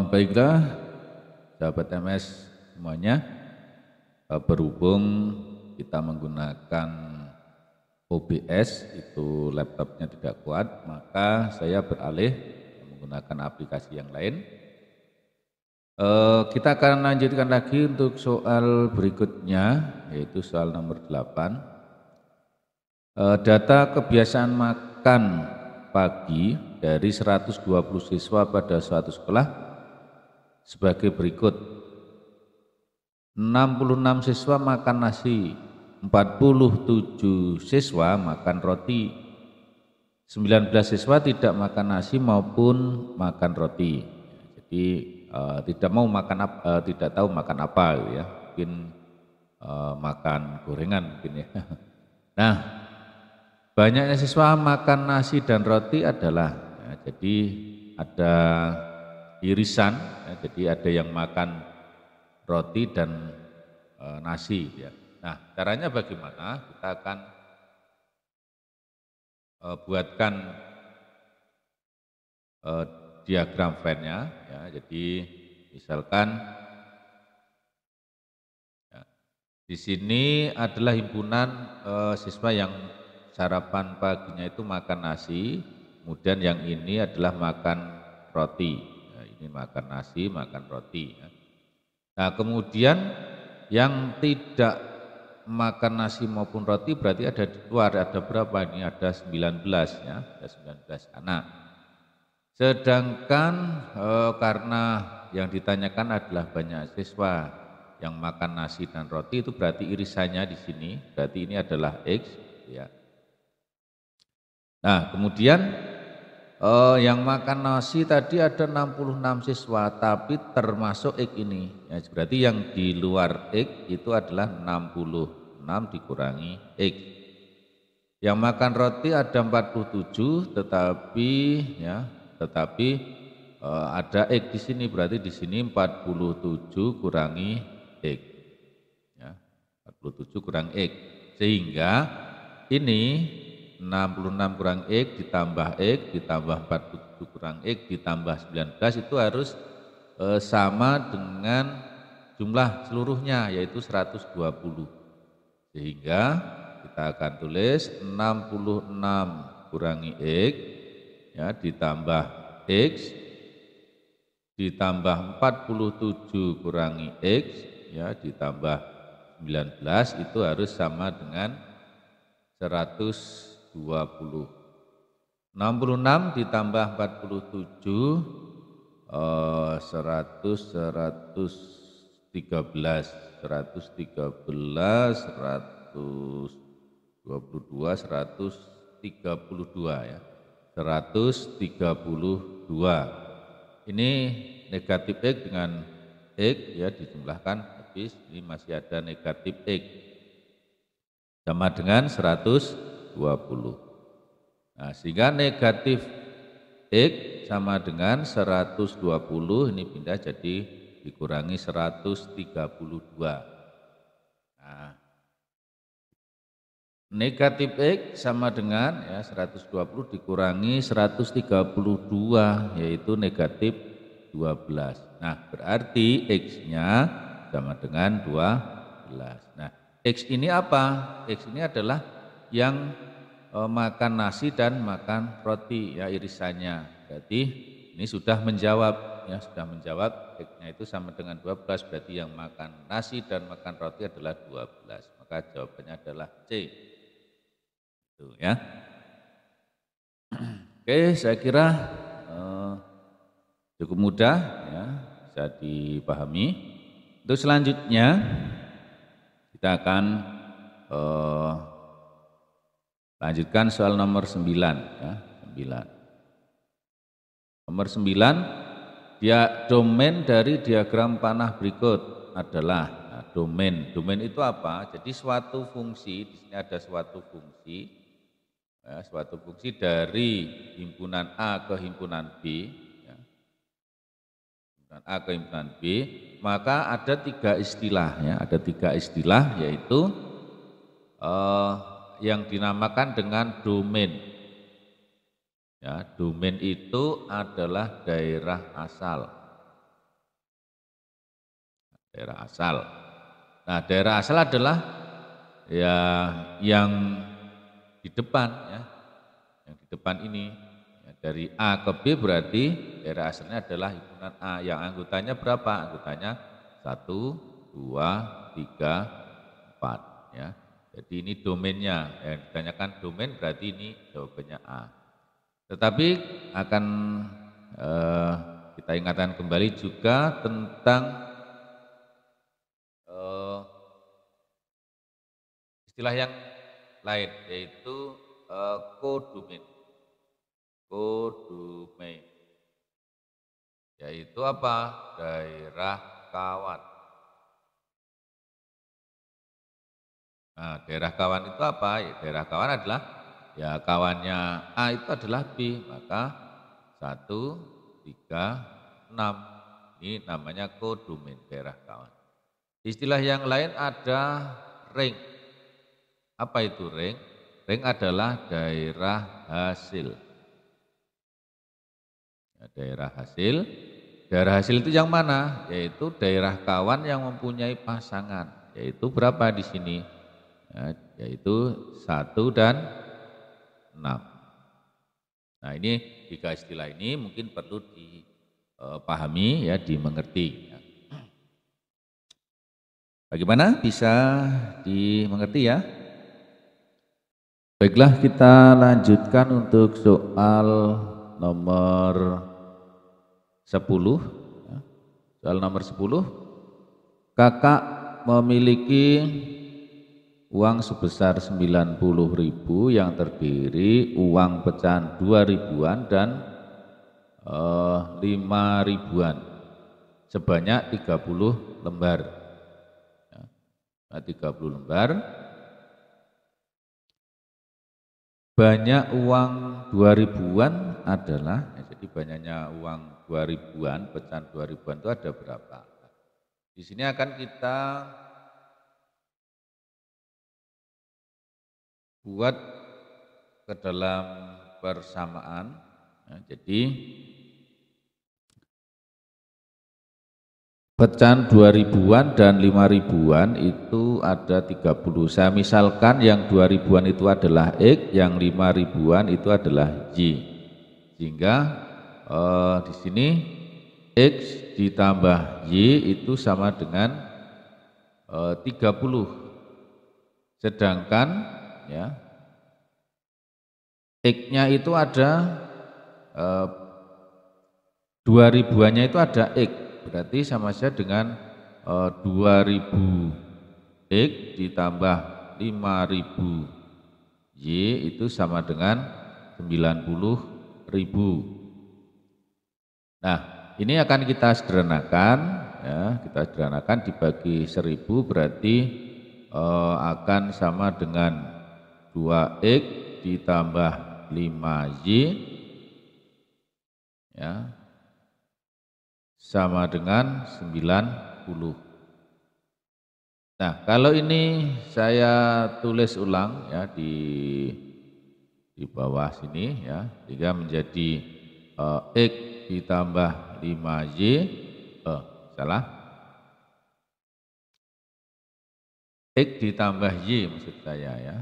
Baiklah, sahabat MS semuanya, berhubung kita menggunakan OBS, itu laptopnya tidak kuat, maka saya beralih menggunakan aplikasi yang lain. Kita akan lanjutkan lagi untuk soal berikutnya, yaitu soal nomor 8. Data kebiasaan makan pagi dari 120 siswa pada suatu sekolah sebagai berikut. 66 siswa makan nasi, 47 siswa makan roti, 19 siswa tidak makan nasi maupun makan roti. Jadi tidak tahu makan apa gitu ya. Mungkin makan gorengan mungkin ya. Nah, banyaknya siswa makan nasi dan roti adalah jadi ada irisan, jadi ada yang makan roti dan nasi ya. Nah, caranya bagaimana? Kita akan buatkan diagram Venn-nya ya. Jadi misalkan ya, di sini adalah himpunan siswa yang sarapan paginya itu makan nasi, kemudian yang ini adalah makan roti. Ya, ini makan nasi, makan roti ya. Nah, kemudian yang tidak makan nasi maupun roti berarti ada di luar, ada berapa ini? Ada 19 ya, ada 19 anak. Sedangkan karena yang ditanyakan adalah banyak siswa yang makan nasi dan roti, itu berarti irisannya di sini, berarti ini adalah X ya. Nah, kemudian yang makan nasi tadi ada 66 siswa, tapi termasuk X ini. Ya, berarti yang di luar X itu adalah 66 dikurangi X. Yang makan roti ada 47, tetapi ada X di sini, berarti di sini 47 kurangi X. Ya, 47 kurang X. Sehingga ini 66 kurang X ditambah X ditambah 47 kurang X ditambah 19 itu harus sama dengan jumlah seluruhnya, yaitu 120. Sehingga kita akan tulis 66 kurangi X ya, ditambah X ditambah 47 kurangi X ya, ditambah 19 itu harus sama dengan 120. 66 ditambah 47 100 113 122 132 ya, 132. Ini negatif X dengan X ya, dijumlahkan habis ini masih ada negatif X sama dengan 120. Nah, sehingga negatif X sama dengan 120, ini pindah jadi dikurangi 132. Nah, negatif X sama dengan ya 120 dikurangi 132, yaitu negatif 12. Nah, berarti X-nya sama dengan 12. Nah, X ini apa? X ini adalah yang makan nasi dan makan roti ya, irisannya. Berarti ini sudah menjawab ya, sudah menjawab. X-nya itu sama dengan 12, berarti yang makan nasi dan makan roti adalah 12. Maka jawabannya adalah C. Itu ya. Oke, saya kira cukup mudah ya, bisa dipahami. Untuk selanjutnya kita akan lanjutkan soal nomor 9 ya, 9. Nomor 9, domain dari diagram panah berikut adalah domain. Domain itu apa? Jadi suatu fungsi, di sini ada suatu fungsi ya, suatu fungsi dari himpunan A ke himpunan B ya. Himpunan A ke himpunan B, maka ada 3 istilah ya, ada 3 istilah, yaitu yang dinamakan dengan domain. Ya, domain itu adalah daerah asal. daerah asal. Nah, daerah asal adalah ya yang di depan ya, yang di depan ini ya, dari A ke B berarti daerah asalnya adalah himpunan A yang anggotanya berapa? Anggotanya 1, 2, 3, 4 ya. Jadi ini domainnya, yang ditanyakan domain berarti ini jawabannya A. Tetapi akan kita ingatkan kembali juga tentang istilah yang lain yaitu kodomain. Kodomain yaitu apa? Daerah kawan. Nah, daerah kawan itu apa? Ya, daerah kawan adalah ya kawannya A itu adalah B, maka 1, 3, 6. Ini namanya kodomain daerah kawan. Istilah yang lain ada ring. Apa itu ring? Ring adalah daerah hasil. Ya, daerah hasil. Daerah hasil itu yang mana? Yaitu daerah kawan yang mempunyai pasangan. Yaitu berapa di sini? Ya, yaitu 1 dan 6. Nah, ini 3 istilah ini mungkin perlu dipahami ya, dimengerti. Bagaimana bisa dimengerti ya? Baiklah, kita lanjutkan untuk soal nomor 10. Soal nomor 10. Kakak memiliki uang sebesar 90.000 yang terdiri uang pecahan 2.000-an dan 5.000-an sebanyak 30 lembar. Ya, 30 lembar. Banyak uang 2.000-an adalah, ya, jadi banyaknya uang 2.000-an, pecahan 2.000-an itu ada berapa? Di sini akan kita buat ke dalam persamaan. Ya, jadi pecahan 2.000-an dan 5.000-an itu ada 30. Saya misalkan yang 2.000-an itu adalah X, yang 5.000-an itu adalah Y. Sehingga di sini X ditambah Y itu sama dengan 30. Sedangkan ya X-nya itu ada 2.000-annya itu ada X, berarti sama saja dengan 2.000 X ditambah 5.000 Y itu sama dengan 90.000. Nah, ini akan kita sederhanakan ya, kita sederhanakan dibagi 1.000 berarti akan sama dengan 2X ditambah 5Y ya, sama dengan 90. Nah, kalau ini saya tulis ulang ya di bawah sini ya, sehingga menjadi X ditambah 5Y, salah, X ditambah Y maksud saya ya.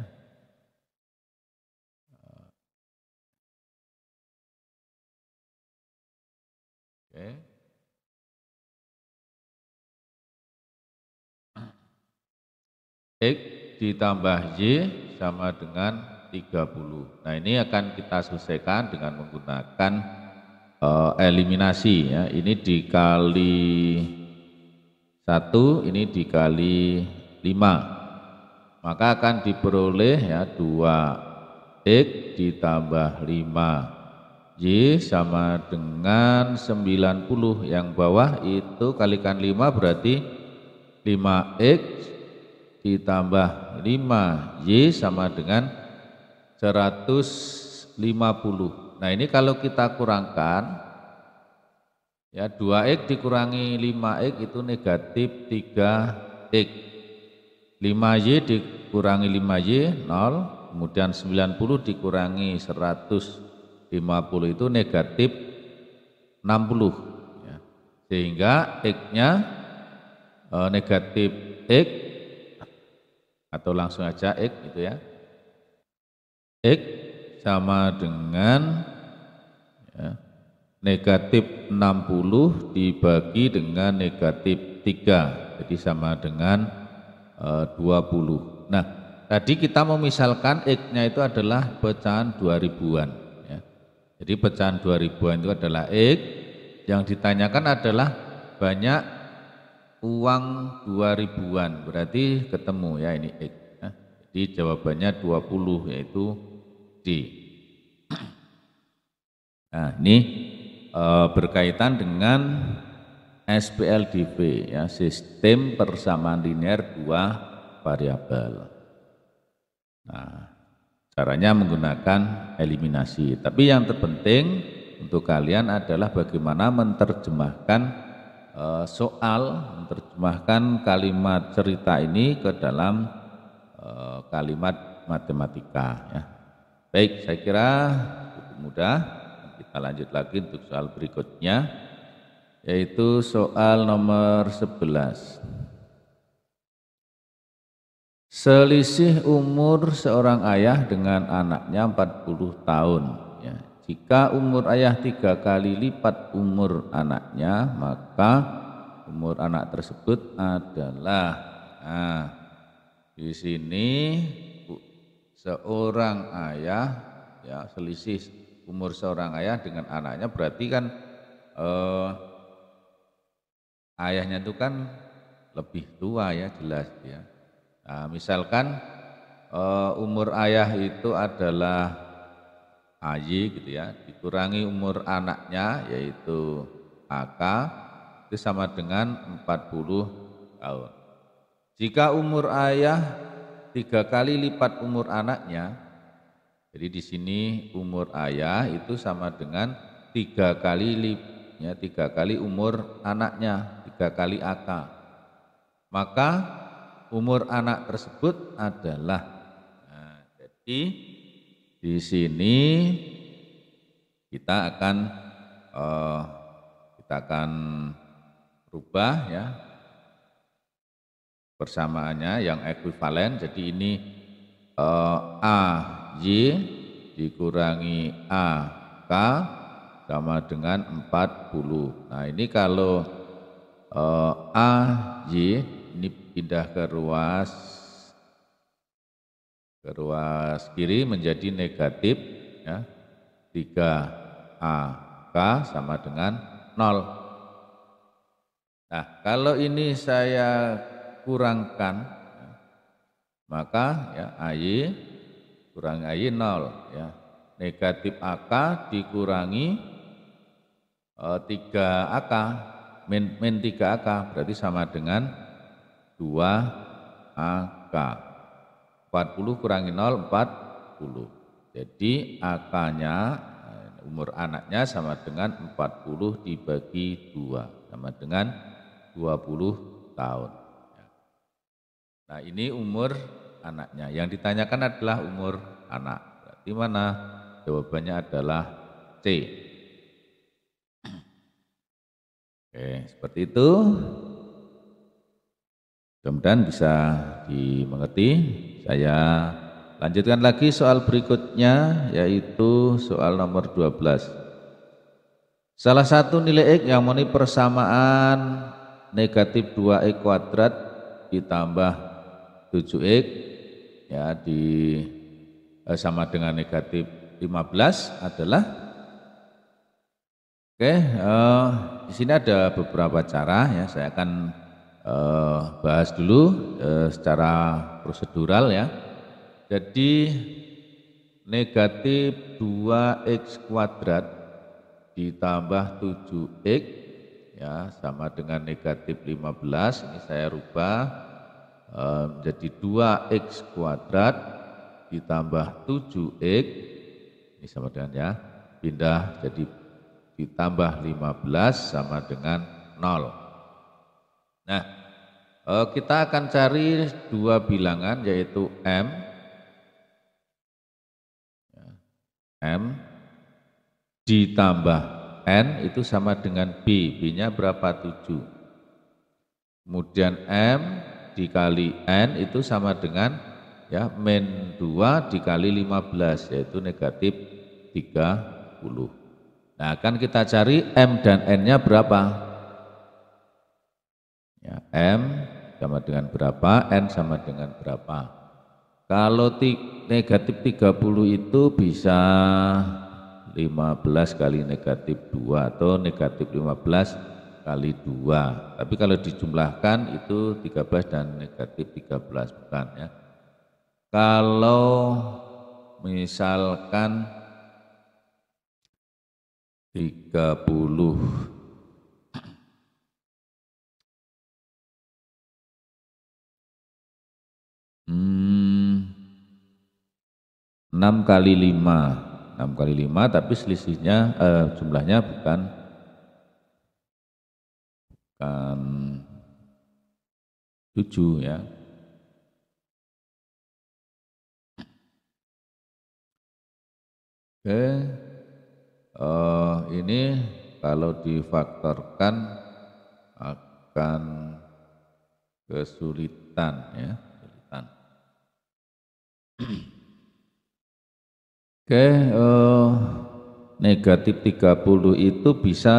Oke. X ditambah Y sama dengan 30. Nah, ini akan kita selesaikan dengan menggunakan eliminasi ya. Ini dikali 1, ini dikali 5. Maka akan diperoleh ya 2X ditambah 5Y sama dengan 90. Yang bawah itu kalikan 5 berarti 5X ditambah 5Y sama dengan 150. Nah, ini kalau kita kurangkan ya 2X dikurangi 5X itu negatif 3X. 5Y dikurangi 5Y 0, kemudian 90 dikurangi 150 itu negatif 60 ya. Sehingga X-nya negatif X atau langsung aja X gitu ya. X sama dengan ya, negatif 60 dibagi dengan negatif 3, jadi sama dengan 20. Nah, tadi kita memisalkan X-nya itu adalah pecahan 2000-an ya. Jadi pecahan 2000-an itu adalah X, yang ditanyakan adalah banyak uang 2000-an, berarti ketemu ya ini X ya. Jadi jawabannya 20, yaitu D. Nah, ini berkaitan dengan SPLDV ya, sistem persamaan linear dua variabel. Nah, caranya menggunakan eliminasi. Tapi yang terpenting untuk kalian adalah bagaimana menerjemahkan menerjemahkan kalimat cerita ini ke dalam kalimat matematika ya. Baik, saya kira cukup mudah. Kita lanjut lagi untuk soal berikutnya, yaitu soal nomor 11. Selisih umur seorang ayah dengan anaknya 40 tahun ya. Jika umur ayah 3 kali lipat umur anaknya, maka umur anak tersebut adalah, nah, di sini seorang ayah ya, selisih umur seorang ayah dengan anaknya berarti kan ayahnya itu kan lebih tua ya, jelas ya. Nah, misalkan umur ayah itu adalah AY gitu ya, dikurangi umur anaknya yaitu AK, itu sama dengan 40 tahun. Jika umur ayah 3 kali lipat umur anaknya, jadi di sini umur ayah itu sama dengan 3 kali umur anaknya, 3 kali AK. Maka umur anak tersebut adalah, nah, jadi di sini kita akan rubah ya persamaannya yang ekuivalen. Jadi ini AY dikurangi AK sama dengan 40. Nah, ini kalau AY ini pindah ke ruas kiri menjadi negatif ya, 3AK sama dengan 0. Nah, kalau ini saya kurangkan ya, maka ya AY kurangi AY 0 ya. Negatif AK dikurangi 3AK min 3AK berarti sama dengan 2AK. 40 kurangi 0, 40. Jadi AK-nya, umur anaknya sama dengan 40 dibagi 2, sama dengan 20 tahun. Nah, ini umur anaknya. Yang ditanyakan adalah umur anak. Berarti mana? Jawabannya adalah C. Oke, seperti itu. Mudah-mudahan bisa dimengerti. Saya lanjutkan lagi soal berikutnya, yaitu soal nomor 12. Salah satu nilai X yang memenuhi persamaan negatif 2X kuadrat ditambah 7X ya sama dengan negatif 15 adalah, oke, di sini ada beberapa cara ya, saya akan bahas dulu secara prosedural ya. Jadi negatif 2X kuadrat ditambah 7X ya sama dengan negatif 15. Ini saya rubah menjadi 2X kuadrat ditambah 7X, ini sama dengan ya, pindah jadi ditambah 15 sama dengan 0. Nah, kita akan cari dua bilangan yaitu M ditambah N itu sama dengan B. B-nya berapa? 7. kemudian M dikali N itu sama dengan ya min 2 dikali 15 yaitu negatif 30. Nah kan kita cari M dan N-nya berapa? Ya, M sama dengan berapa, N sama dengan berapa. Kalau negatif 30 itu bisa 15 kali negatif 2 atau negatif 15 kali 2. Tapi kalau dijumlahkan itu 13 dan negatif 13 bukan ya. Kalau misalkan 30 6 kali 5 6 kali 5 tapi selisihnya jumlahnya bukan 7 ya. Oke, ini kalau difaktorkan akan kesulitan ya, kesulitan. Oke, negatif 30 itu bisa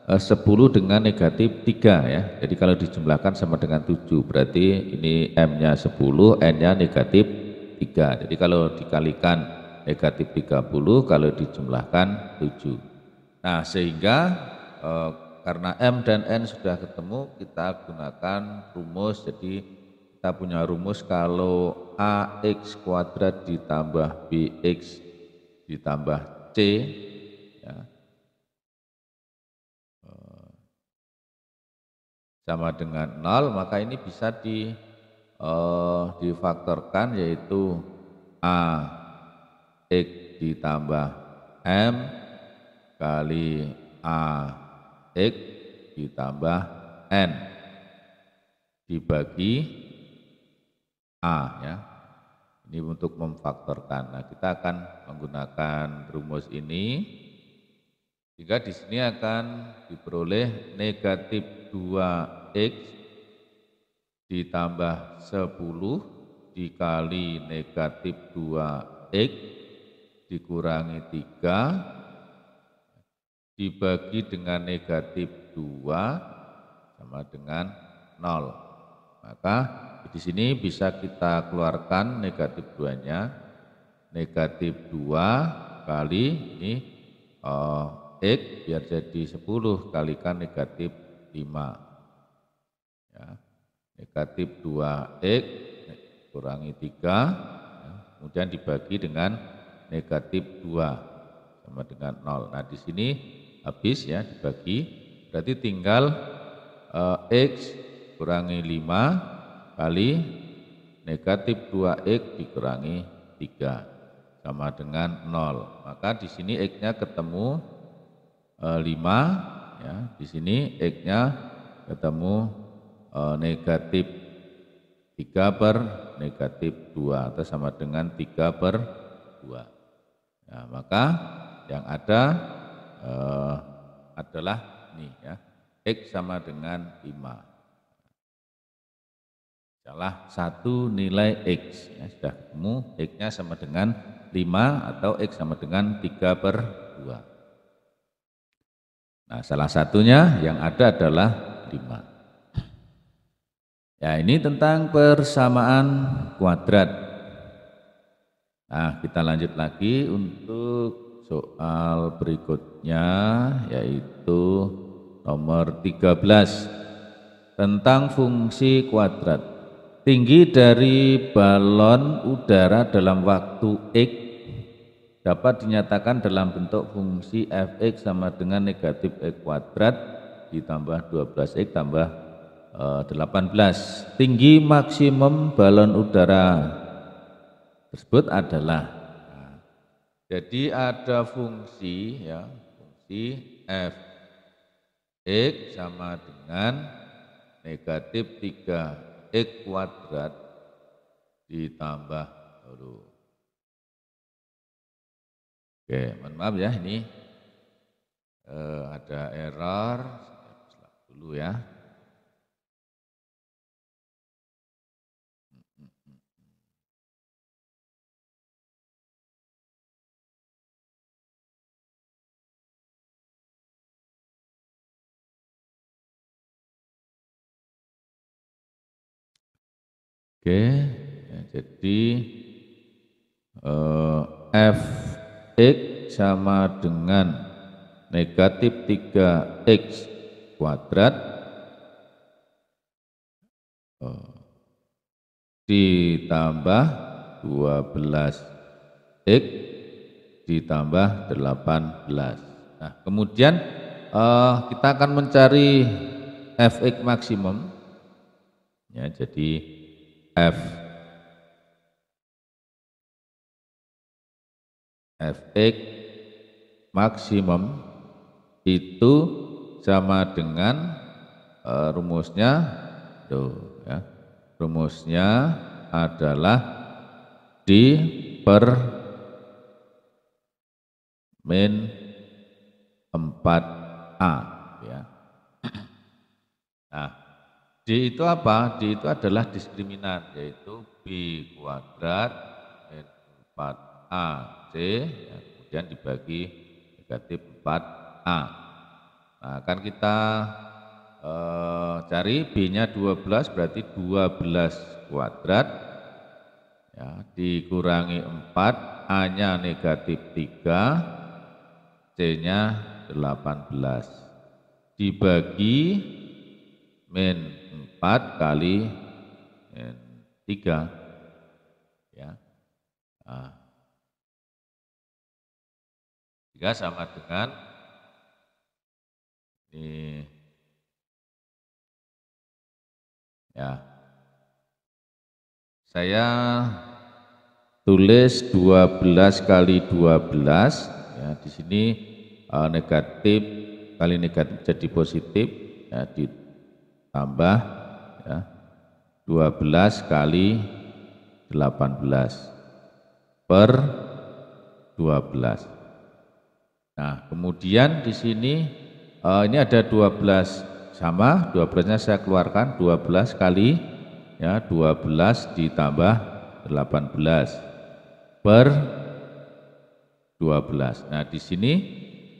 10 dengan negatif 3 ya. Jadi kalau dijumlahkan sama dengan 7, berarti ini M-nya 10, N-nya negatif 3. Jadi kalau dikalikan negatif 30, kalau dijumlahkan 7. Nah sehingga karena M dan N sudah ketemu, kita gunakan rumus. Jadi kita punya rumus kalau AX kuadrat ditambah BX ditambah C ya, sama dengan 0, maka ini bisa difaktorkan yaitu AX ditambah M kali AX ditambah N dibagi A ya. Ini untuk memfaktorkan. Nah, kita akan menggunakan rumus ini sehingga di sini akan diperoleh negatif 2X ditambah 10 dikali negatif 2X dikurangi 3 dibagi dengan negatif 2 sama dengan 0. Maka di sini bisa kita keluarkan negatif 2-nya. Negatif 2 kali ini X biar jadi 10 kalikan negatif 5. Ya. Negatif 2X kurangi 3 ya, kemudian dibagi dengan negatif 2 sama dengan 0. Nah di sini habis ya dibagi, berarti tinggal X kurangi 5 kali negatif 2X dikurangi 3 sama dengan 0. Maka di sini X-nya ketemu 5 ya, di sini X-nya ketemu negatif 3 per negatif 2 atau sama dengan 3 per 2. Nah, maka yang ada adalah ini ya, X sama dengan 5. Salah satu nilai X ya, sudah ketemu X-nya sama dengan 5 atau X sama dengan 3 per 2. Nah salah satunya yang ada adalah 5. Ya ini tentang persamaan kuadrat. Nah kita lanjut lagi untuk soal berikutnya yaitu nomor 13 tentang fungsi kuadrat. Tinggi dari balon udara dalam waktu X dapat dinyatakan dalam bentuk fungsi fx sama dengan negatif X kuadrat ditambah 12X tambah 18. Tinggi maksimum balon udara tersebut adalah, nah, jadi ada fungsi ya, fungsi fx sama dengan negatif 3X kuadrat ditambah Oke, mohon maaf ya ini ada error dulu ya. Oke, ya, jadi fx sama dengan negatif 3x kuadrat ditambah 12x ditambah 18. Nah, kemudian kita akan mencari fx maksimum. Ya, jadi fx maksimum itu sama dengan rumusnya tuh ya. Rumusnya adalah D per min 4A ya. Nah, D itu apa? D itu adalah diskriminan, yaitu B kuadrat min 4AC ya, kemudian dibagi negatif 4A. Nah, akan kita cari B-nya 12 berarti 12 kuadrat ya, dikurangi 4, A-nya negatif 3, C-nya 18 dibagi min 4 kali min 3 ya. Nah, 3 sama dengan ini ya. Saya tulis 12 kali 12 ya, di sini negatif kali negatif jadi positif ya, ditambah ya, 12 kali 18 per 12. Nah, kemudian di sini ini ada 12 sama, 12-nya saya keluarkan, 12 kali ya 12 ditambah 18 per 12. Nah, di sini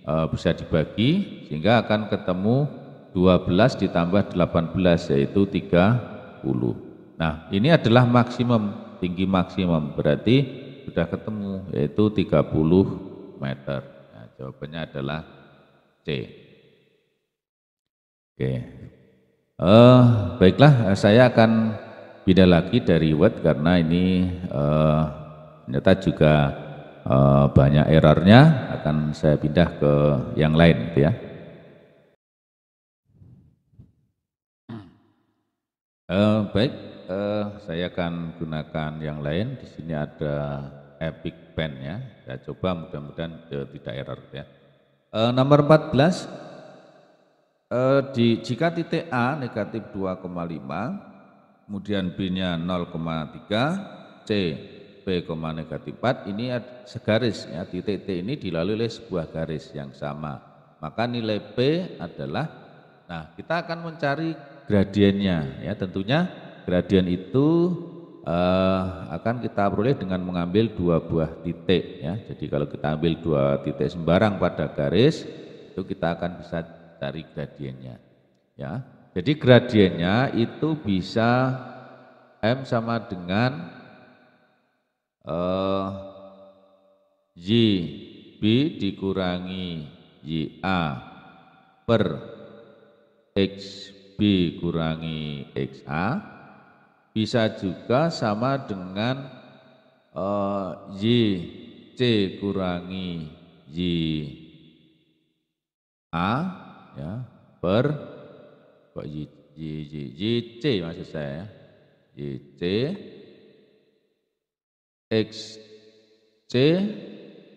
bisa dibagi sehingga akan ketemu 12 ditambah 18 yaitu 30. Nah, ini adalah maksimum, tinggi maksimum, berarti sudah ketemu yaitu 30 meter. Nah, jawabannya adalah C. Oke. Baiklah, saya akan pindah lagi dari Word karena ini ternyata juga banyak errornya, akan saya pindah ke yang lain gitu ya. Baik, saya akan gunakan yang lain. Di sini ada Epic Pen ya. Saya coba mudah-mudahan tidak error ya. Nomor 14, jika titik A negatif 2,5, kemudian B-nya 0,3, C B, negatif 4, ini segaris ya, titik T ini dilalui oleh sebuah garis yang sama. Maka nilai P adalah, nah kita akan mencari gradiennya ya, tentunya gradien itu akan kita peroleh dengan mengambil dua buah titik ya. Jadi kalau kita ambil dua titik sembarang pada garis, itu kita akan bisa cari gradiennya ya. Jadi gradiennya itu bisa M sama dengan YB dikurangi YA per XB kurangi XA, bisa juga sama dengan YC kurangi YA ya, per kok YC maksud saya, YC XC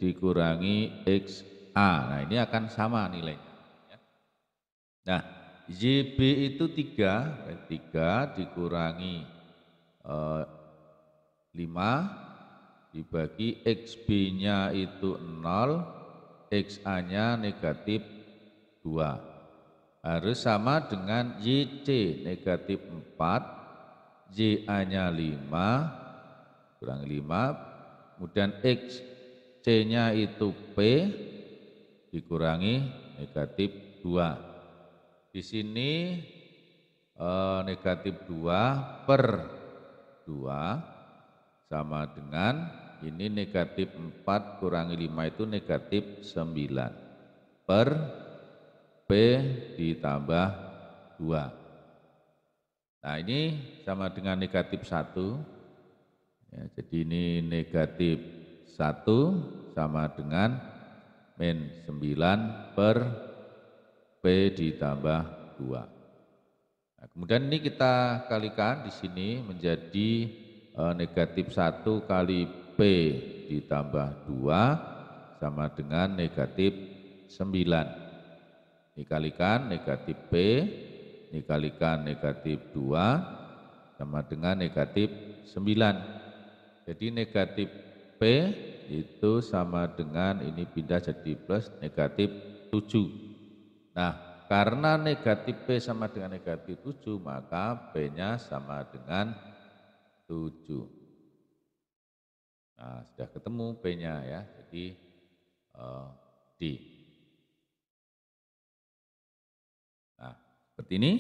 dikurangi XA. Nah, ini akan sama nilainya. Nah, YB itu 3 dikurangi 5 dibagi XB-nya itu 0, XA-nya negatif 2. Harus sama dengan YC negatif 4, YA-nya 5, kurang 5, kemudian XC-nya itu P dikurangi negatif 2. Di sini negatif 2 per 2 sama dengan ini negatif 4 kurangi 5 itu negatif 9 per P ditambah 2. Nah ini sama dengan negatif 1. Ya, jadi ini negatif 1 sama dengan min 9 per P ditambah 2. Nah, kemudian ini kita kalikan di sini menjadi negatif 1 kali P ditambah 2 sama dengan negatif 9. Dikalikan negatif P, dikalikan negatif 2 sama dengan negatif 9. Jadi negatif P itu sama dengan ini pindah jadi plus negatif 7. Nah, karena negatif P sama dengan negatif 7, maka P-nya sama dengan 7. Nah, sudah ketemu P-nya ya, jadi D. Nah, seperti ini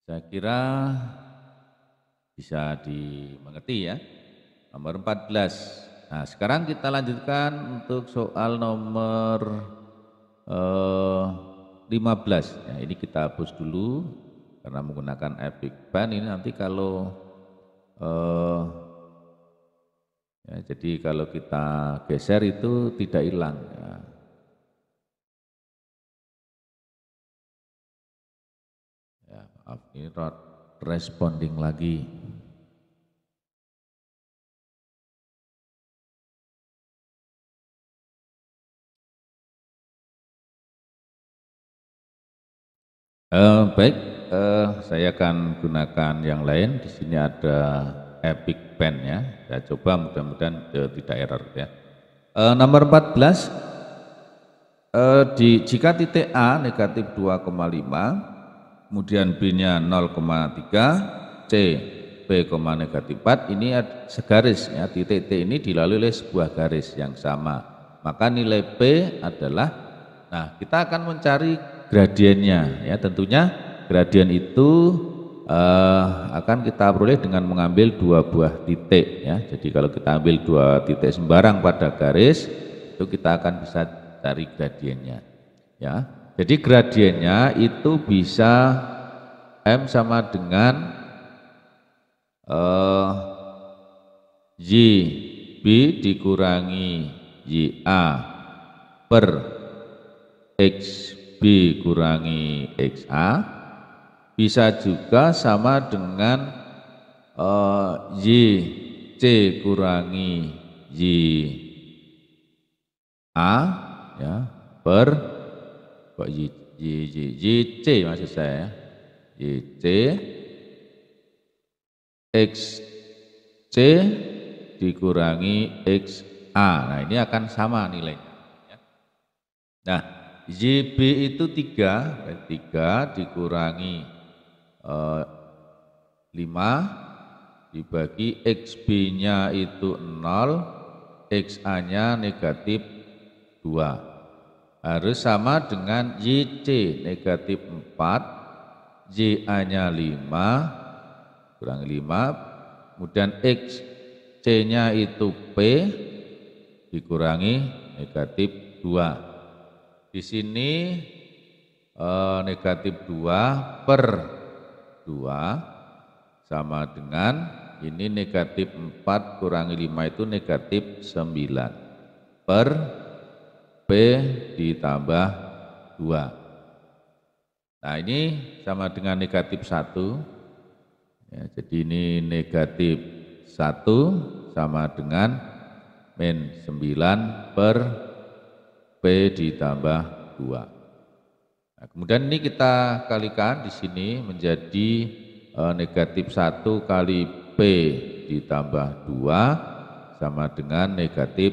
saya kira bisa dimengerti ya. Nomor 14. Nah, sekarang kita lanjutkan untuk soal nomor 15. Ya, ini kita hapus dulu karena menggunakan epic pen ini nanti kalau ya, jadi kalau kita geser itu tidak hilang ya. Ya, maaf ini not responding lagi. Baik, saya akan gunakan yang lain. Di sini ada epic pen ya. Saya coba mudah-mudahan tidak error ya. Nomor 14, jika titik A negatif 2,5, kemudian B-nya 0,3, C, B, negatif 4, ini segaris ya. Titik T ini dilalui oleh sebuah garis yang sama. Maka nilai P adalah, nah kita akan mencari gradiennya ya, tentunya gradien itu akan kita peroleh dengan mengambil dua buah titik ya. Jadi kalau kita ambil dua titik sembarang pada garis itu kita akan bisa cari gradiennya ya. Jadi gradiennya itu bisa M sama dengan YB dikurangi YA per XB kurangi XA, bisa juga sama dengan YC kurangi YA ya, per YC maksud saya YC XC dikurangi XA. Nah ini akan sama nilainya ya. Nah YB itu 3 dikurangi 5 dibagi XB-nya itu 0, XA-nya negatif 2. Harus sama dengan YC negatif 4, YA-nya 5, kurangi 5, kemudian XC-nya itu P dikurangi negatif 2. Di sini negatif 2 per 2 sama dengan ini negatif 4 kurangi 5 itu negatif 9 per P ditambah 2. Nah ini sama dengan negatif 1 ya, jadi ini negatif 1 sama dengan min 9 per P ditambah 2. Nah, kemudian ini kita kalikan di sini menjadi negatif 1 kali P ditambah 2 sama dengan negatif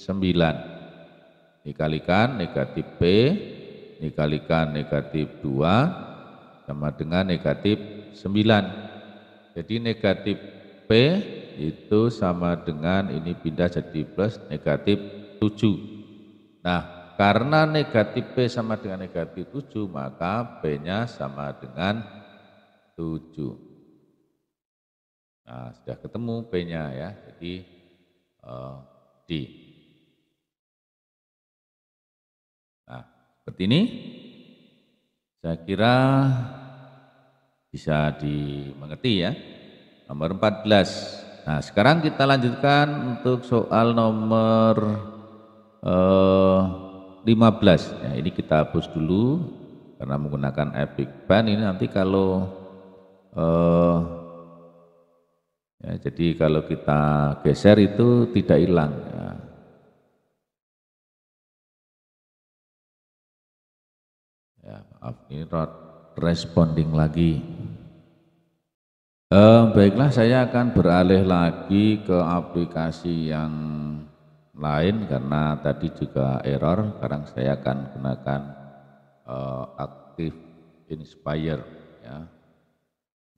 9. Dikalikan negatif P, dikalikan negatif 2 sama dengan negatif 9. Jadi negatif P itu sama dengan ini pindah jadi plus negatif 7. Nah, karena negatif P sama dengan negatif 7, maka P-nya sama dengan 7. Nah, sudah ketemu P-nya ya, jadi D. Nah, seperti ini saya kira bisa dimengerti ya. Nomor 14. Nah, sekarang kita lanjutkan untuk soal nomor 15. Ya, ini kita hapus dulu karena menggunakan epic pen ini nanti kalau ya, jadi kalau kita geser itu tidak hilang ya. Ya, maaf ini not responding lagi. Baiklah, saya akan beralih lagi ke aplikasi yang lain karena tadi juga error. Sekarang saya akan gunakan Active Inspire ya.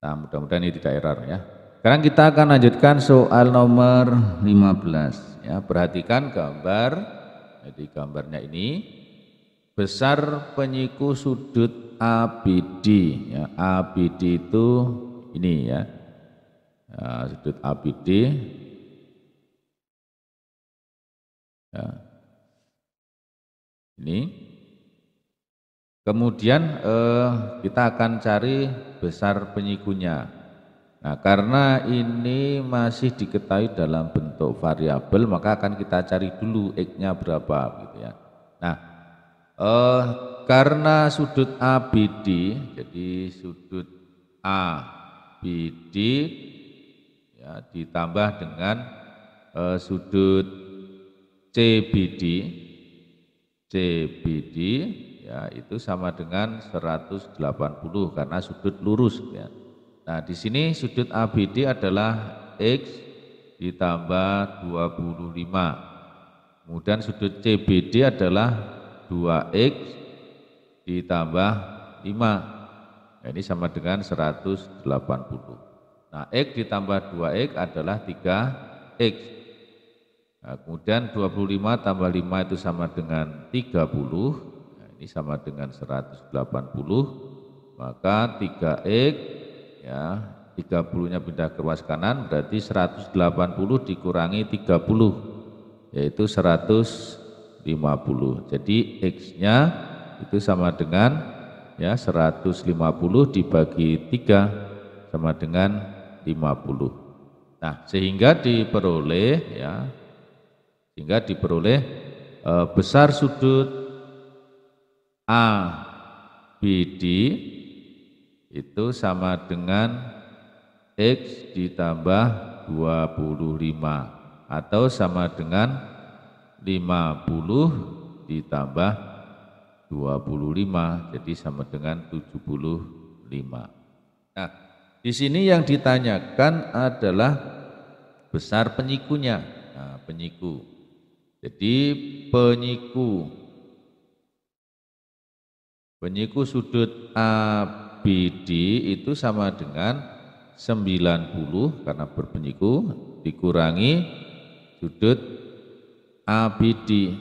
Nah, mudah-mudahan ini tidak error ya. Sekarang kita akan lanjutkan soal nomor 15 ya. Perhatikan gambar. Jadi gambarnya ini besar penyiku sudut ABD ya. ABD itu ini ya. Sudut ABD ya. Ini kemudian kita akan cari besar penyikunya. Nah, karena ini masih diketahui dalam bentuk variabel, maka akan kita cari dulu X-nya berapa gitu ya. Nah, karena sudut ABD, jadi sudut ABD ya, ditambah dengan sudut CBD ya, itu sama dengan 180 karena sudut lurus ya. Nah, di sini sudut ABD adalah X ditambah 25. Kemudian sudut CBD adalah 2X ditambah 5. Nah, ini sama dengan 180. Nah, X ditambah 2X adalah 3X. Nah, kemudian 25 tambah 5 itu sama dengan 30. Nah, ini sama dengan 180. Maka 3X ya, 30-nya pindah ke ruas kanan berarti 180 dikurangi 30 yaitu 150. Jadi X-nya itu sama dengan ya 150 dibagi 3 sama dengan 50. Nah, sehingga diperoleh besar sudut ABD itu sama dengan X ditambah 25 atau sama dengan 50 ditambah 25, jadi sama dengan 75. Nah, di sini yang ditanyakan adalah besar penyikunya. Nah, penyiku. Jadi penyiku sudut ABD itu sama dengan 90 karena berpenyiku dikurangi sudut ABD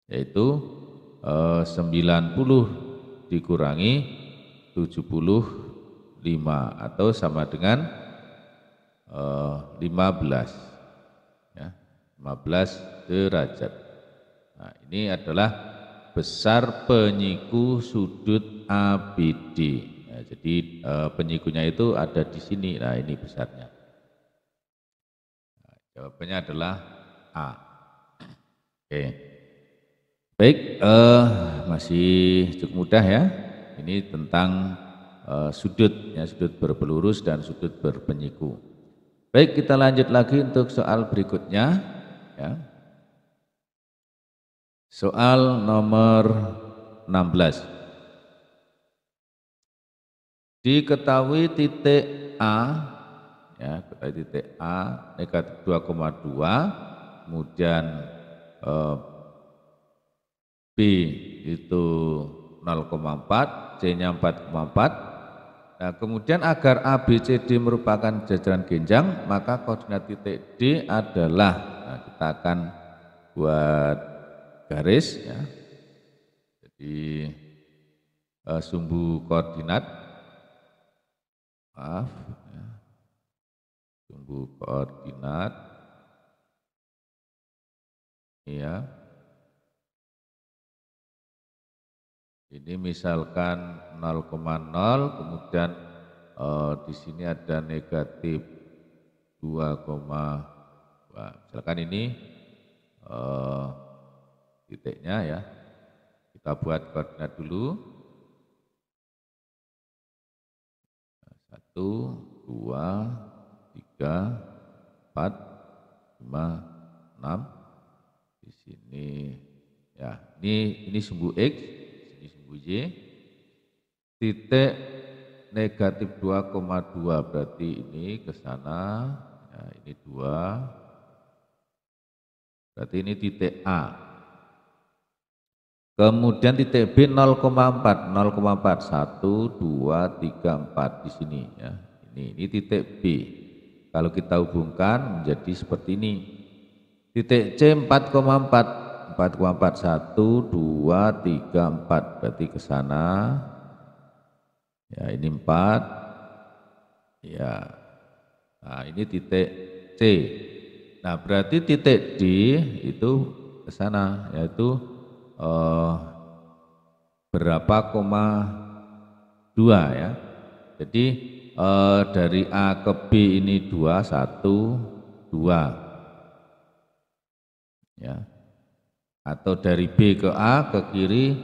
yaitu 90 dikurangi 75 atau sama dengan 15 ya, 15 derajat. Nah, ini adalah besar penyiku sudut ABD. Ya, jadi penyikunya itu ada di sini. Nah, ini besarnya. Nah, jawabannya adalah A. Oke. Baik, masih cukup mudah ya. Ini tentang sudut, ya, sudut berpelurus dan sudut berpenyiku. Baik, kita lanjut lagi untuk soal berikutnya. Ya. Soal nomor 16. Diketahui titik A, ya, ketahui titik A negatif 2,2, kemudian B itu 0,4, C-nya 4,4. Nah, kemudian agar ABCD merupakan jajaran genjang, maka koordinat titik D adalah, nah, kita akan buat garis ya. Jadi sumbu koordinat maaf, ya, sumbu koordinat, ya. Ini misalkan 0,0, kemudian di sini ada negatif 2,2. Misalkan ini titiknya ya. Kita buat koordinat dulu. 1, 2, 3, 4, 5, 6. Di sini ya, ini sumbu X, ini sumbu Y. Titik negatif 2,2 berarti ini ke sana, ya, ini 2. Berarti ini titik A. Kemudian titik B 0,4, 0,4, 1, 2, 3, 4 di sini ya. Ini titik B. Kalau kita hubungkan menjadi seperti ini. Titik C 4,4, 4,4, 1, 2, 3, 4 berarti ke sana. Ya, ini 4. Ya. Nah, ini titik C. Nah, berarti titik D itu ke sana, yaitu berapa koma 2 ya. Jadi dari A ke B ini 2, 1, 2. Ya. Atau dari B ke A ke kiri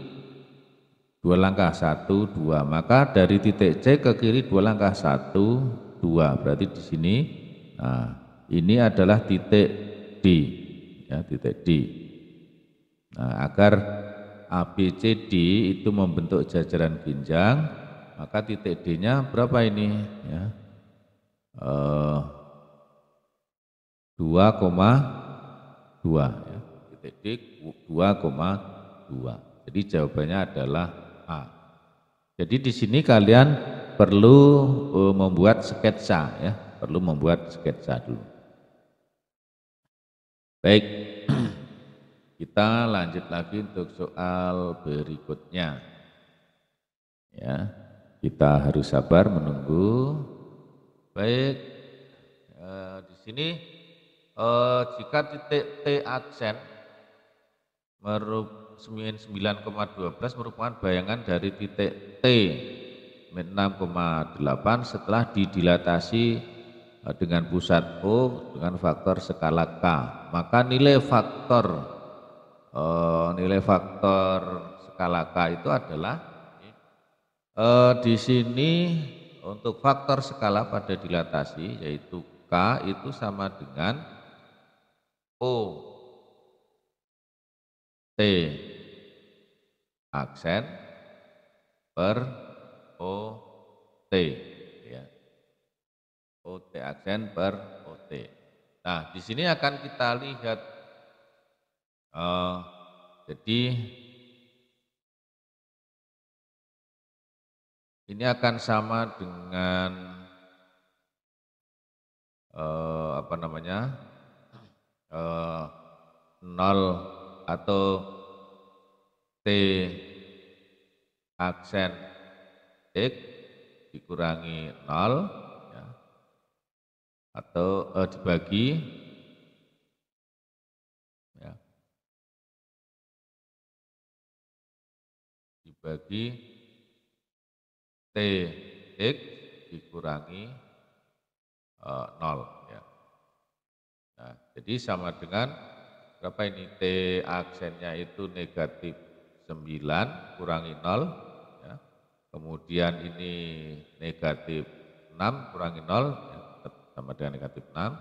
2 langkah, 1, 2. Maka dari titik C ke kiri 2 langkah, 1, 2. Berarti di sini, nah, ini adalah titik D, ya, titik D. Nah, agar ABCD itu membentuk jajaran ginjang, maka titik D-nya berapa ini? Ya, 2,2. Ya. Titik D 2,2. Jadi jawabannya adalah A. Jadi di sini kalian perlu membuat sketsa, ya, perlu membuat sketsa dulu. Baik. Kita lanjut lagi untuk soal berikutnya. Ya, kita harus sabar menunggu. Baik, di sini jika titik T aksen 9,12 merupakan bayangan dari titik T 6,8 setelah didilatasi dengan pusat O dengan faktor skala K, maka nilai faktor skala K itu adalah di sini untuk faktor skala pada dilatasi yaitu K itu sama dengan O T aksen per O T, ya. O T aksen per O T. Nah, di sini akan kita lihat jadi ini akan sama dengan apa namanya 0 atau T aksen X dikurangi 0, ya, atau dibagi, ya, dibagi T X dikurangi 0, ya. Nah, jadi sama dengan berapa ini? T aksennya itu negatif 9 kurangi 0, ya. Kemudian ini negatif 6 kurangi 0, ya, sama dengan negatif 6.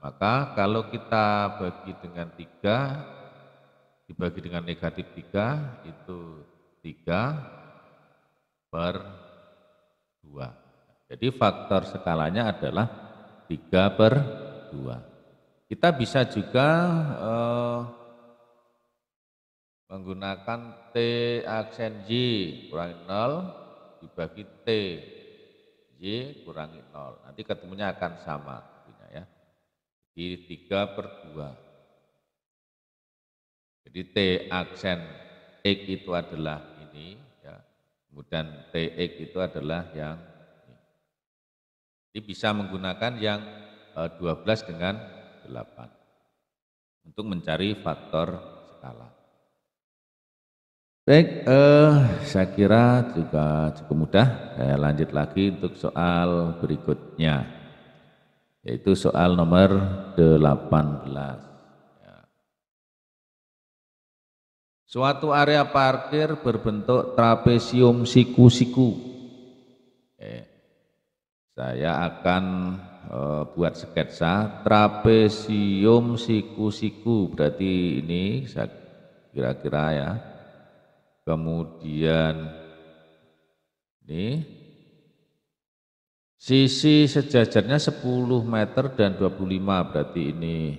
Maka kalau kita bagi dengan 3, dibagi dengan negatif 3, itu 3 per 2. Jadi faktor skalanya adalah 3 per 2. Kita bisa juga menggunakan T aksen Y kurangi 0 dibagi T Y kurangi 0. Nanti ketemunya akan sama, ya. Jadi 3 per 2. Jadi T aksen X itu adalah ini, ya. Kemudian TX itu adalah yang ini. Jadi bisa menggunakan yang 12 dengan 8 untuk mencari faktor skala. Baik, saya kira juga cukup mudah. Saya lanjut lagi untuk soal berikutnya, yaitu soal nomor 18. Suatu area parkir berbentuk trapesium siku-siku. Saya akan buat sketsa trapesium siku-siku, berarti ini saya kira-kira ya. Kemudian ini sisi sejajarnya 10 meter dan 25, berarti ini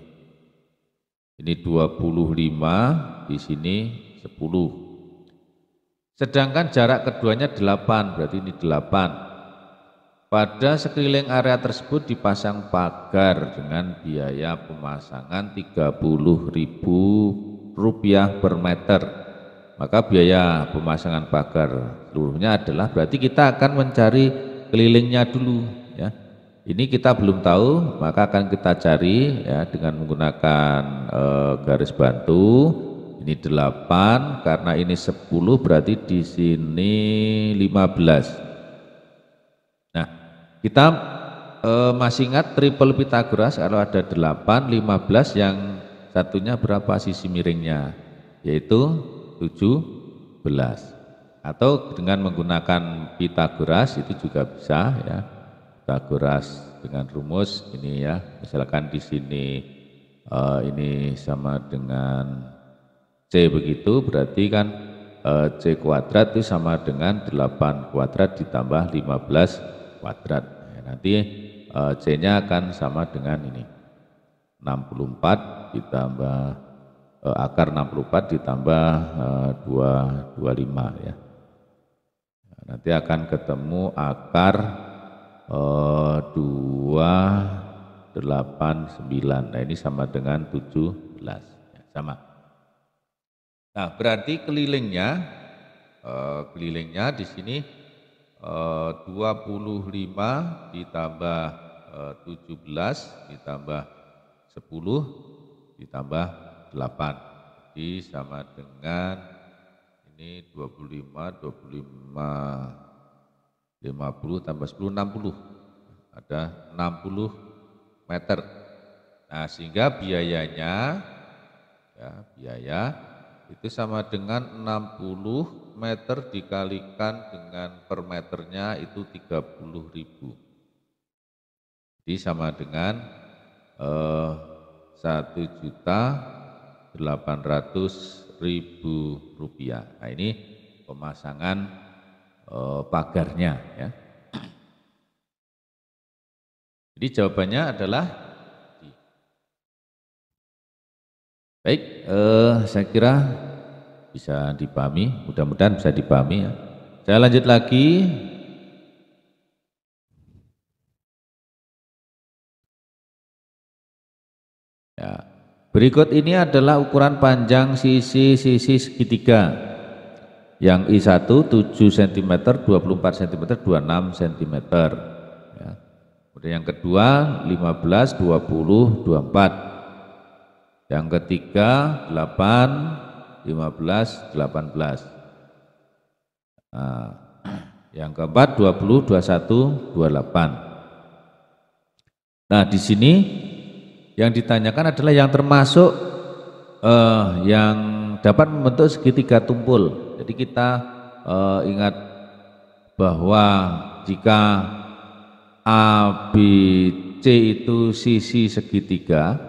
25, di sini 10. Sedangkan jarak keduanya 8, berarti ini 8. Pada sekeliling area tersebut dipasang pagar dengan biaya pemasangan Rp30.000 per meter. Maka biaya pemasangan pagar seluruhnya adalah, berarti kita akan mencari kelilingnya dulu ya. Ini kita belum tahu, maka akan kita cari ya dengan menggunakan garis bantu. Ini 8, karena ini 10 berarti di sini 15. Nah, kita masih ingat triple Pythagoras, kalau ada 8, 15, yang satunya berapa sisi miringnya? Yaitu 17. Atau dengan menggunakan Pythagoras itu juga bisa ya. Pythagoras dengan rumus ini ya, misalkan di sini ini sama dengan C begitu, berarti kan C kuadrat itu sama dengan 8 kuadrat ditambah 15 kuadrat. Ya, nanti C-nya akan sama dengan ini 64 ditambah akar 64 ditambah 225 ya. Nanti akan ketemu akar 289. Nah, ini sama dengan 17 ya, sama. Nah, berarti kelilingnya di sini 25 ditambah 17 ditambah 10 ditambah 8, jadi sama dengan ini 25, 50 tambah 10, 60, ada 60 meter. Nah, sehingga biayanya ya, biaya itu sama dengan 60 meter dikalikan dengan per meternya itu 30.000. Jadi sama dengan 1.800.000 rupiah. Nah, ini pemasangan pagarnya ya. Jadi jawabannya adalah D. Baik, saya kira bisa dipahami, mudah-mudahan bisa dipahami ya. Saya lanjut lagi. Ya. Berikut ini adalah ukuran panjang sisi-sisi segitiga. Yang I1 7 cm, 24 cm, 26 cm. Ya. Kemudian yang kedua 15, 20, 24. Yang ketiga 8, 15, 18. Nah, yang keempat 20, 21, 28. Nah, di sini yang ditanyakan adalah yang termasuk yang dapat membentuk segitiga tumpul. Jadi kita ingat bahwa jika ABC itu sisi segitiga,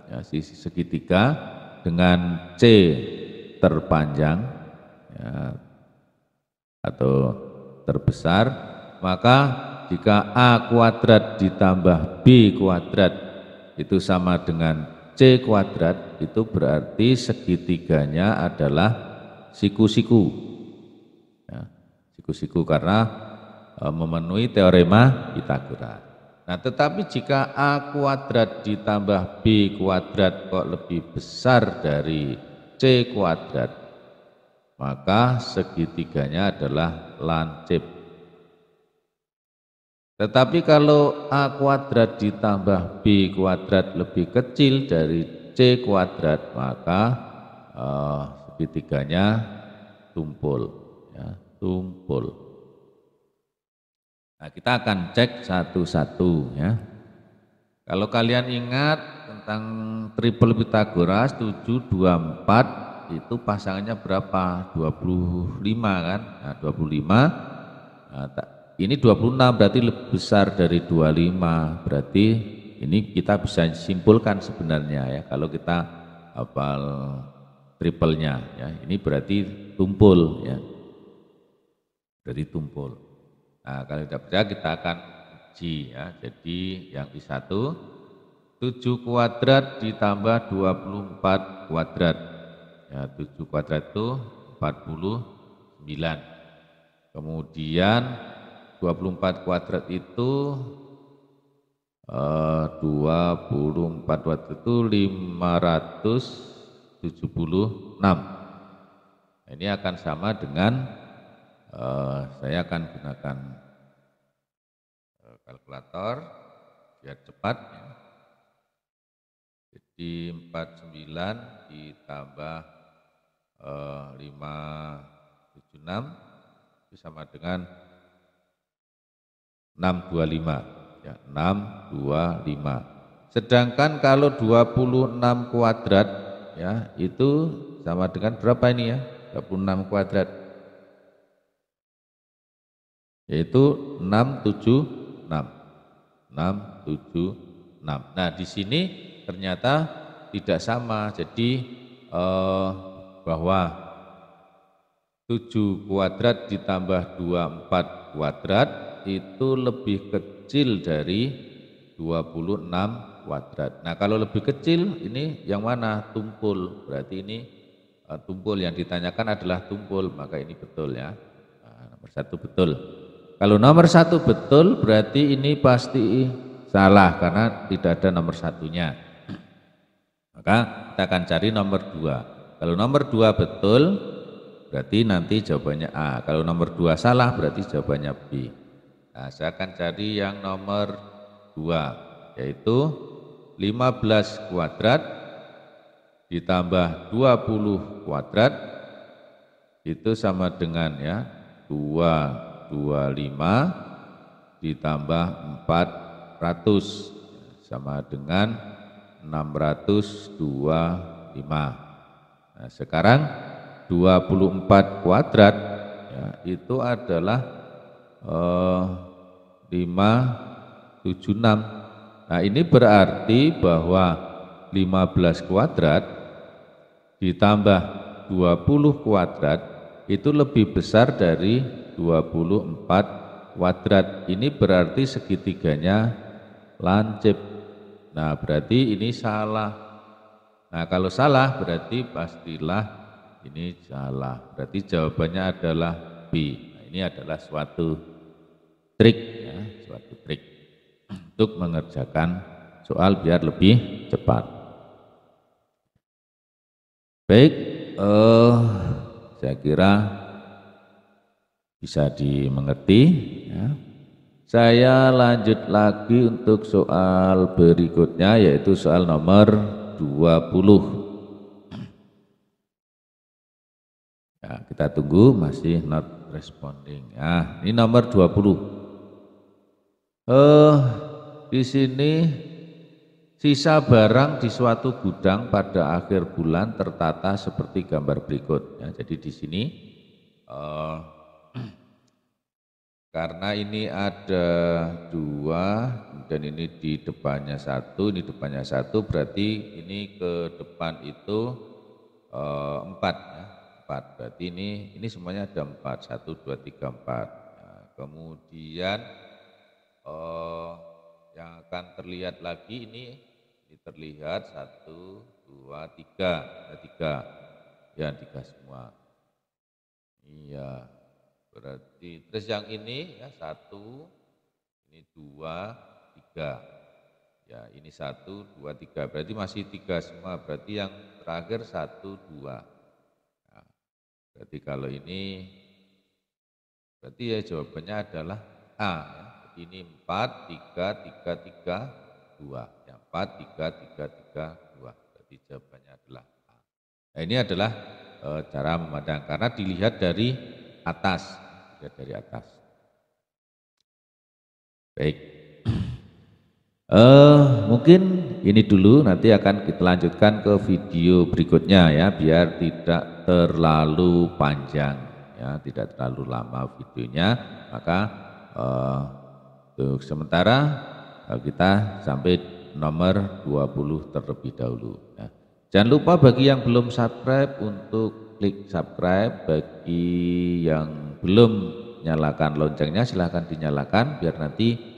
ya, sisi segitiga dengan C terpanjang ya, atau terbesar, maka jika A kuadrat ditambah B kuadrat itu sama dengan C kuadrat, itu berarti segitiganya adalah siku-siku ya, siku-siku karena memenuhi teorema Pythagoras. Nah, tetapi jika A kuadrat ditambah B kuadrat kok lebih besar dari C kuadrat, maka segitiganya adalah lancip. Tetapi kalau A kuadrat ditambah B kuadrat lebih kecil dari C kuadrat, maka segitiganya tumpul, ya, tumpul. Nah, kita akan cek satu-satu ya. Kalau kalian ingat tentang triple Pitagoras 7, 2, 4 itu pasangannya berapa? 25 kan? Nah, 25. Nah, ini 26 berarti lebih besar dari 25. Berarti ini kita bisa simpulkan sebenarnya ya kalau kita hafal triplenya ya. Ini berarti tumpul ya. Berarti tumpul. Nah, kalau tidak percaya kita akan uji ya. Jadi yang I1 7 kuadrat ditambah 24 kuadrat. Ya, 7 kuadrat itu 49. Kemudian 24 kuadrat itu 24 kuadrat itu 576. Nah, ini akan sama dengan saya akan gunakan kalkulator biar cepat ya. Jadi 49 ditambah 576 itu sama dengan 625 ya, 625. Sedangkan kalau 26 kuadrat ya itu sama dengan berapa ini ya? 26 kuadrat yaitu 676. 676. Nah, di sini ternyata tidak sama. Jadi bahwa 7 kuadrat ditambah 24 kuadrat itu lebih kecil dari 26 kuadrat. Nah, kalau lebih kecil ini yang mana? Tumpul. Berarti ini tumpul, yang ditanyakan adalah tumpul, maka ini betul ya. Nah, nomor 1 betul. Kalau nomor 1 betul berarti ini pasti salah karena tidak ada nomor satunya. Maka kita akan cari nomor 2. Kalau nomor 2 betul berarti nanti jawabannya A. Kalau nomor 2 salah berarti jawabannya B. Nah, saya akan cari yang nomor 2 yaitu 15 kuadrat ditambah 20 kuadrat itu sama dengan ya 225 ditambah 400 sama dengan 625. Nah, sekarang 24 kuadrat ya, itu adalah 576. Nah, ini berarti bahwa 15 kuadrat ditambah 20 kuadrat itu lebih besar dari 24 kuadrat. Ini berarti segitiganya lancip. Nah, berarti ini salah. Nah, kalau salah berarti pastilah ini salah. Berarti jawabannya adalah B. Nah, ini adalah suatu trik ya, suatu trik untuk mengerjakan soal biar lebih cepat. Baik, saya kira bisa dimengerti ya. Saya lanjut lagi untuk soal berikutnya yaitu soal nomor 20. Ya, kita tunggu masih not responding. Nah, ini nomor 20. Di sini sisa barang di suatu gudang pada akhir bulan tertata seperti gambar berikut. Ya, jadi di sini karena ini ada 2 dan ini di depannya 1, ini depannya 1, berarti ini ke depan itu 4 ya, 4. Berarti ini semuanya ada 4, 1, 2, 3, 4. Nah, kemudian yang akan terlihat lagi ini terlihat 1, 2, 3, ada 3, ya 3 semua. Iya. Berarti terus yang ini ya 1, ini 2, 3. Ya, ini 1, 2, 3. Berarti masih 3 semua. Berarti yang terakhir 1, 2. Nah, berarti kalau ini berarti ya jawabannya adalah A ya. Jadi ini 4, 3, 3, 3, 2. Ya, 4, 3, 3, 3, 2. Berarti jawabannya adalah A. Nah, ini adalah cara memandang karena dilihat dari atas. Dilihat dari atas. Baik. Mungkin ini dulu, nanti akan kita lanjutkan ke video berikutnya ya, biar tidak terlalu panjang ya, tidak terlalu lama videonya. Maka untuk sementara kita sampai nomor 20 terlebih dahulu ya. Jangan lupa bagi yang belum subscribe untuk klik subscribe, bagi yang belum nyalakan loncengnya silahkan dinyalakan biar nanti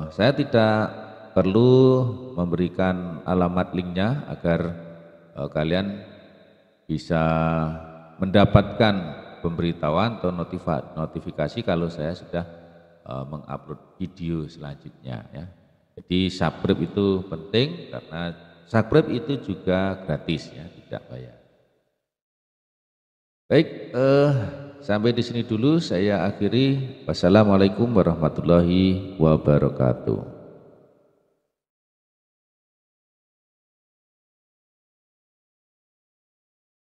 saya tidak perlu memberikan alamat linknya agar kalian bisa mendapatkan pemberitahuan atau notifikasi kalau saya sudah mengupload video selanjutnya ya. Jadi subscribe itu penting karena subscribe itu juga gratis ya, tidak bayar. Baik, sampai di sini dulu saya akhiri. Wassalamualaikum warahmatullahi wabarakatuh.